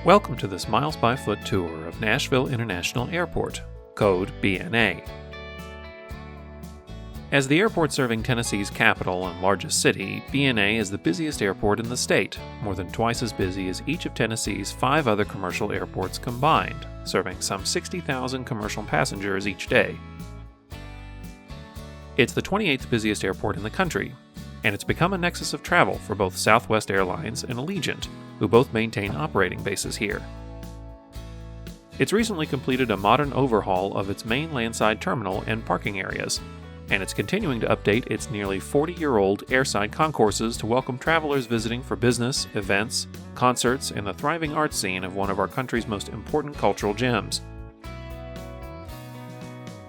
Welcome to this miles by foot tour of Nashville International Airport, code BNA. As the airport serving Tennessee's capital and largest city, BNA is the busiest airport in the state, more than twice as busy as each of Tennessee's 5 other commercial airports combined, serving some 60,000 commercial passengers each day. It's the 28th busiest airport in the country, and it's become a nexus of travel for both Southwest Airlines and Allegiant, who both maintain operating bases here. It's recently completed a modern overhaul of its main landside terminal and parking areas, and it's continuing to update its nearly 40-year-old airside concourses to welcome travelers visiting for business, events, concerts, and the thriving art scene of one of our country's most important cultural gems.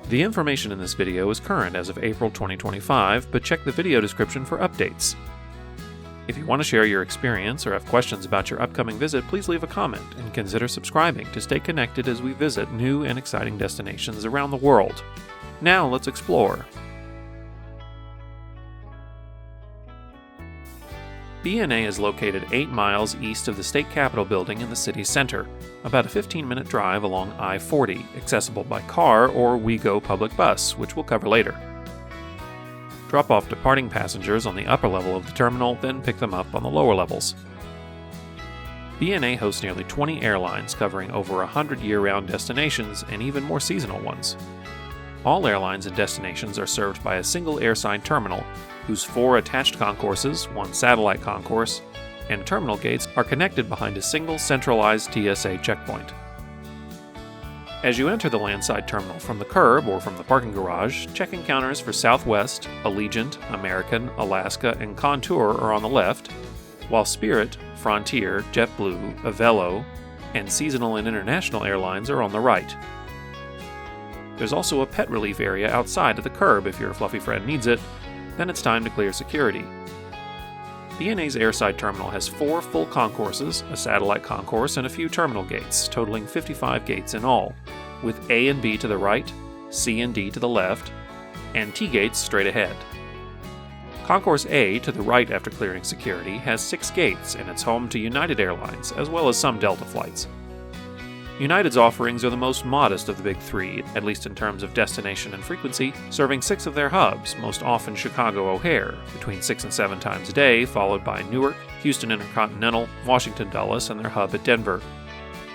The information in this video is current as of April 2025, but check the video description for updates. If you want to share your experience or have questions about your upcoming visit, please leave a comment and consider subscribing to stay connected as we visit new and exciting destinations around the world. Now let's explore. BNA is located 8 miles east of the State Capitol building in the city's center, about a 15-minute drive along I-40, accessible by car or WeGo public bus, which we'll cover later. Drop off departing passengers on the upper level of the terminal, then pick them up on the lower levels. BNA hosts nearly 20 airlines covering over 100 year-round destinations and even more seasonal ones. All airlines and destinations are served by a single airside terminal, whose 4 attached concourses, 1 satellite concourse, and terminal gates are connected behind a single centralized TSA checkpoint. As you enter the landside terminal from the curb or from the parking garage, check-in counters for Southwest, Allegiant, American, Alaska, and Contour are on the left, while Spirit, Frontier, JetBlue, Avelo, and seasonal and international airlines are on the right. There's also a pet relief area outside at the curb if your fluffy friend needs it. Then it's time to clear security. BNA's airside terminal has 4 full concourses, a satellite concourse, and a few terminal gates, totaling 55 gates in all, with A and B to the right, C and D to the left, and T gates straight ahead. Concourse A, to the right after clearing security, has 6 gates, and it's home to United Airlines, as well as some Delta flights. United's offerings are the most modest of the big 3, at least in terms of destination and frequency, serving 6 of their hubs, most often Chicago O'Hare, between 6 and 7 times a day, followed by Newark, Houston Intercontinental, Washington Dulles, and their hub at Denver.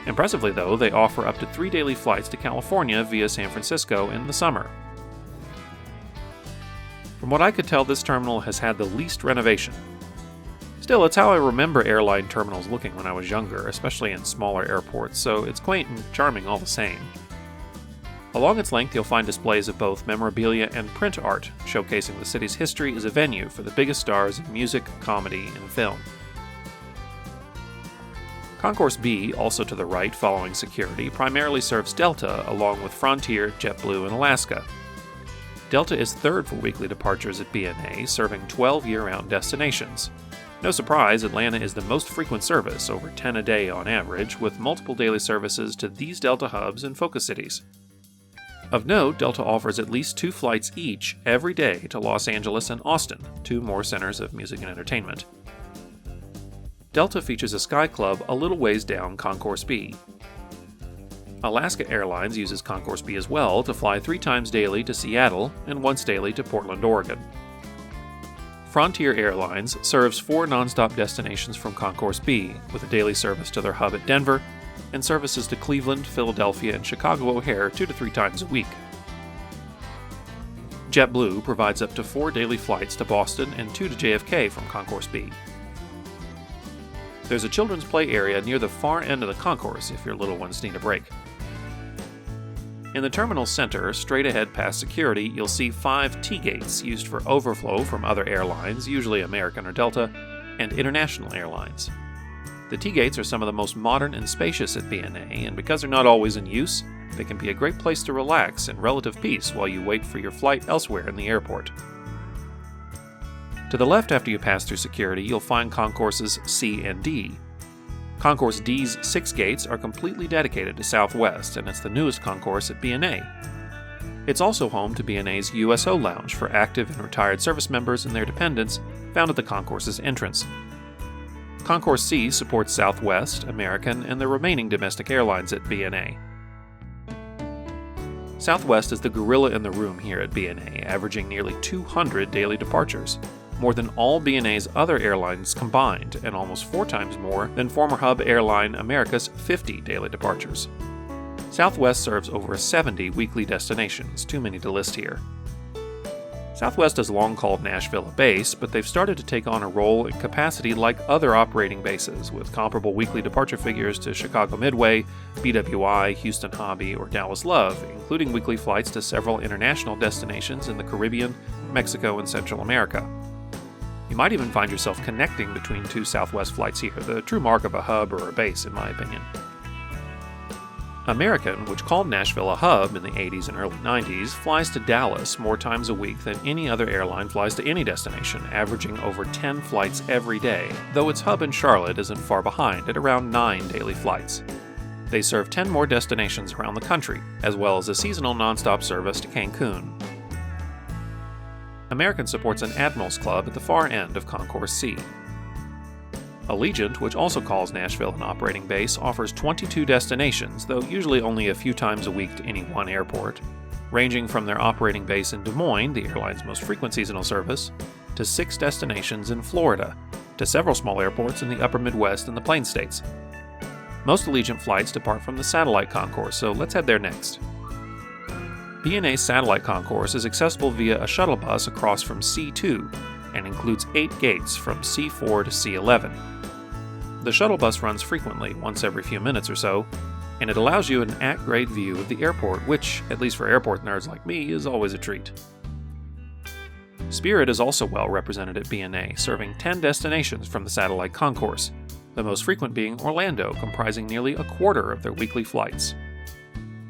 Impressively, though, they offer up to 3 daily flights to California via San Francisco in the summer. From what I could tell, this terminal has had the least renovation. Still, it's how I remember airline terminals looking when I was younger, especially in smaller airports, so it's quaint and charming all the same. Along its length, you'll find displays of both memorabilia and print art, showcasing the city's history as a venue for the biggest stars in music, comedy, and film. Concourse B, also to the right following security, primarily serves Delta, along with Frontier, JetBlue, and Alaska. Delta is third for weekly departures at BNA, serving 12 year-round destinations. No surprise, Atlanta is the most frequent service, over 10 a day on average, with multiple daily services to these Delta hubs and focus cities. Of note, Delta offers at least 2 flights each every day to Los Angeles and Austin, 2 more centers of music and entertainment. Delta features a Sky Club a little ways down Concourse B. Alaska Airlines uses Concourse B as well to fly 3 times daily to Seattle and once daily to Portland, Oregon. Frontier Airlines serves 4 nonstop destinations from Concourse B, with a daily service to their hub at Denver, and services to Cleveland, Philadelphia, and Chicago O'Hare 2 to 3 times a week. JetBlue provides up to 4 daily flights to Boston and 2 to JFK from Concourse B. There's a children's play area near the far end of the concourse if your little ones need a break. In the terminal center, straight ahead past security, you'll see 5 T-gates used for overflow from other airlines, usually American or Delta, and international airlines. The T-gates are some of the most modern and spacious at BNA, and because they're not always in use, they can be a great place to relax in relative peace while you wait for your flight elsewhere in the airport. To the left after you pass through security, you'll find concourses C and D. Concourse D's 6 gates are completely dedicated to Southwest, and it's the newest concourse at BNA. It's also home to BNA's USO Lounge for active and retired service members and their dependents, found at the concourse's entrance. Concourse C supports Southwest, American, and the remaining domestic airlines at BNA. Southwest is the gorilla in the room here at BNA, averaging nearly 200 daily departures, more than all BNA's other airlines combined, and almost 4 times more than former hub airline America's 50 daily departures. Southwest serves over 70 weekly destinations, too many to list here. Southwest has long called Nashville a base, but they've started to take on a role in capacity like other operating bases, with comparable weekly departure figures to Chicago Midway, BWI, Houston Hobby, or Dallas Love, including weekly flights to several international destinations in the Caribbean, Mexico, and Central America. You might even find yourself connecting between 2 Southwest flights here, the true mark of a hub or a base, in my opinion. American, which called Nashville a hub in the 80s and early 90s, flies to Dallas more times a week than any other airline flies to any destination, averaging over 10 flights every day, though its hub in Charlotte isn't far behind at around 9 daily flights. They serve 10 more destinations around the country, as well as a seasonal nonstop service to Cancun. American supports an Admirals Club at the far end of Concourse C. Allegiant, which also calls Nashville an operating base, offers 22 destinations, though usually only a few times a week to any one airport, ranging from their operating base in Des Moines, the airline's most frequent seasonal service, to 6 destinations in Florida, to several small airports in the upper Midwest and the Plain States. Most Allegiant flights depart from the Satellite Concourse, so let's head there next. BNA's Satellite Concourse is accessible via a shuttle bus across from C2 and includes 8 gates from C4 to C11. The shuttle bus runs frequently, once every few minutes or so, and it allows you an at-grade view of the airport, which, at least for airport nerds like me, is always a treat. Spirit is also well represented at BNA, serving 10 destinations from the Satellite Concourse, the most frequent being Orlando, comprising nearly a quarter of their weekly flights.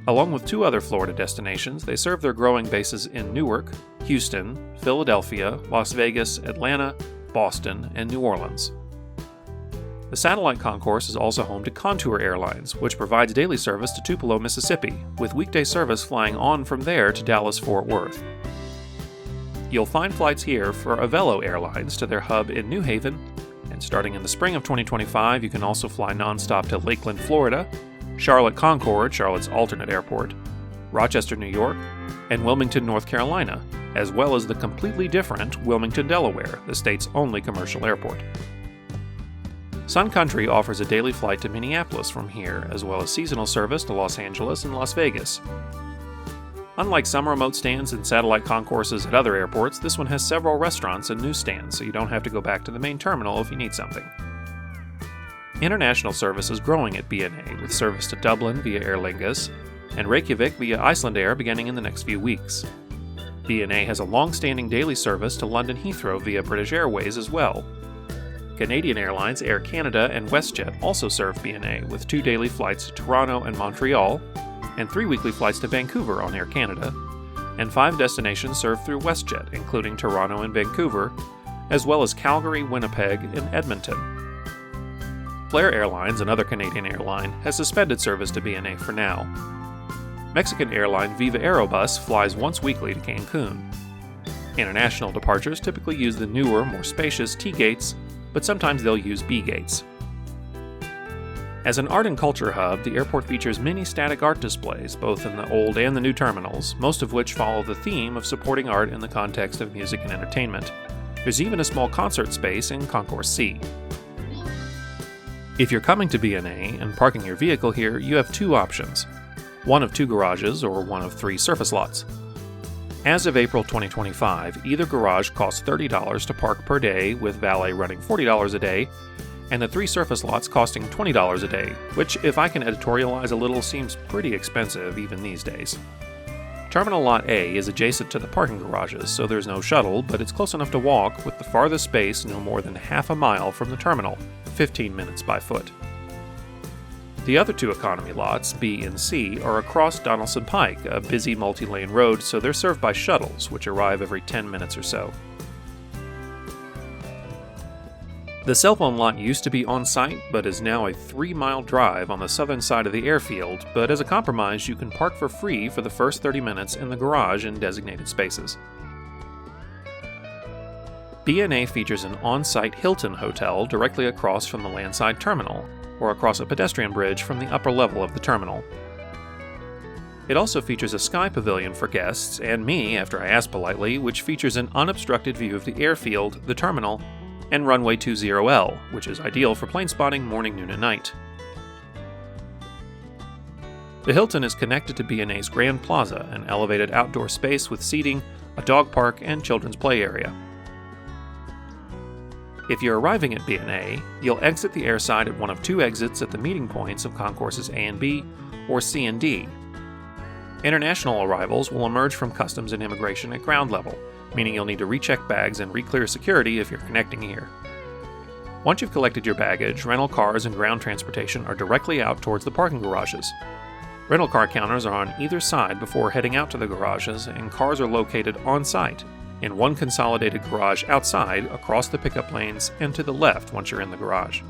Along with 2 other Florida destinations, they serve their growing bases in Newark, Houston, Philadelphia, Las Vegas, Atlanta, Boston, and New Orleans. The Satellite Concourse is also home to Contour Airlines, which provides daily service to Tupelo, Mississippi, with weekday service flying on from there to Dallas-Fort Worth. You'll find flights here for Avelo Airlines to their hub in New Haven, and starting in the spring of 2025, you can also fly nonstop to Lakeland, Florida, Charlotte Concord, Charlotte's alternate airport, Rochester, New York, and Wilmington, North Carolina, as well as the completely different Wilmington, Delaware, the state's only commercial airport. Sun Country offers a daily flight to Minneapolis from here, as well as seasonal service to Los Angeles and Las Vegas. Unlike some remote stands and satellite concourses at other airports, this one has several restaurants and newsstands, so you don't have to go back to the main terminal if you need something. International service is growing at BNA, with service to Dublin via Aer Lingus, and Reykjavik via Icelandair beginning in the next few weeks. BNA has a long-standing daily service to London Heathrow via British Airways as well. Canadian Airlines, Air Canada, and WestJet also serve BNA, with 2 daily flights to Toronto and Montreal, and 3 weekly flights to Vancouver on Air Canada, and 5 destinations served through WestJet, including Toronto and Vancouver, as well as Calgary, Winnipeg, and Edmonton. Flair Airlines, another Canadian airline, has suspended service to BNA for now. Mexican airline Viva Aerobus flies once weekly to Cancun. International departures typically use the newer, more spacious T gates, but sometimes they'll use B gates. As an art and culture hub, the airport features many static art displays, both in the old and the new terminals, most of which follow the theme of supporting art in the context of music and entertainment. There's even a small concert space in Concourse C. If you're coming to BNA and parking your vehicle here, you have 2 options: one of 2 garages or one of 3 surface lots. As of April 2025, either garage costs $30 to park per day, with valet running $40 a day, and the 3 surface lots costing $20 a day, which, if I can editorialize a little, seems pretty expensive even these days. Terminal Lot A is adjacent to the parking garages, so there's no shuttle, but it's close enough to walk, with the farthest space no more than half a mile from the terminal, 15 minutes by foot. The other 2 economy lots, B and C, are across Donaldson Pike, a busy multi-lane road, so they're served by shuttles, which arrive every 10 minutes or so. The cell phone lot used to be on-site, but is now a 3-mile drive on the southern side of the airfield, but as a compromise, you can park for free for the first 30 minutes in the garage in designated spaces. BNA features an on-site Hilton hotel directly across from the landside terminal, or across a pedestrian bridge from the upper level of the terminal. It also features a sky pavilion for guests, and me, after I asked politely, which features an unobstructed view of the airfield, the terminal, and runway 20L, which is ideal for plane spotting morning, noon, and night. The Hilton is connected to BNA's Grand Plaza, an elevated outdoor space with seating, a dog park, and children's play area. If you're arriving at BNA, you'll exit the airside at one of two exits at the meeting points of concourses A and B, or C and D. International arrivals will emerge from customs and immigration at ground level, meaning you'll need to recheck bags and re-clear security if you're connecting here. Once you've collected your baggage, rental cars and ground transportation are directly out towards the parking garages. Rental car counters are on either side before heading out to the garages, and cars are located on site, in one consolidated garage outside, across the pickup lanes, and to the left once you're in the garage.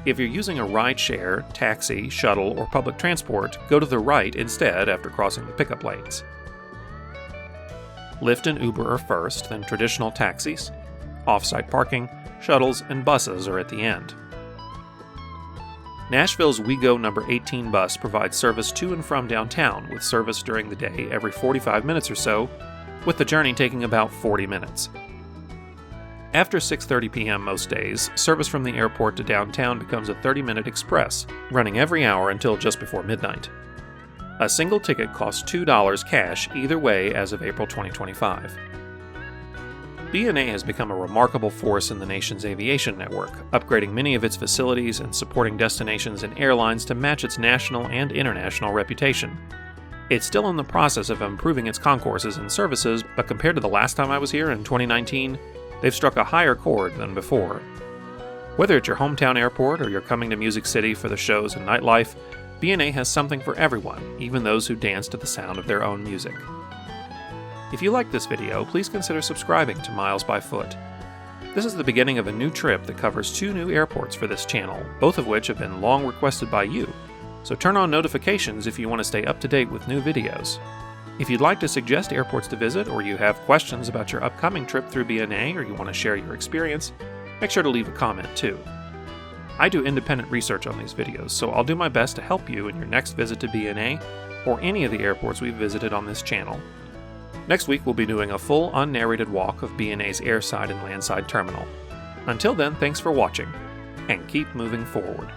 If you're using a ride-share, taxi, shuttle, or public transport, go to the right instead after crossing the pickup lanes. Lyft and Uber are first, then traditional taxis. Off-site parking, shuttles, and buses are at the end. Nashville's WeGo number 18 bus provides service to and from downtown, with service during the day every 45 minutes or so, with the journey taking about 40 minutes. After 6:30 p.m. most days, service from the airport to downtown becomes a 30-minute express, running every hour until just before midnight. A single ticket costs $2 cash either way as of April 2025. BNA has become a remarkable force in the nation's aviation network, upgrading many of its facilities and supporting destinations and airlines to match its national and international reputation. It's still in the process of improving its concourses and services, but compared to the last time I was here in 2019, they've struck a higher chord than before. Whether it's your hometown airport or you're coming to Music City for the shows and nightlife, BNA has something for everyone, even those who dance to the sound of their own music. If you like this video, please consider subscribing to Miles by Foot. This is the beginning of a new trip that covers 2 new airports for this channel, both of which have been long requested by you, so turn on notifications if you want to stay up to date with new videos. If you'd like to suggest airports to visit, or you have questions about your upcoming trip through BNA, or you want to share your experience, make sure to leave a comment too. I do independent research on these videos, so I'll do my best to help you in your next visit to BNA, or any of the airports we've visited on this channel. Next week we'll be doing a full unnarrated walk of BNA's airside and landside terminal. Until then, thanks for watching, and keep moving forward.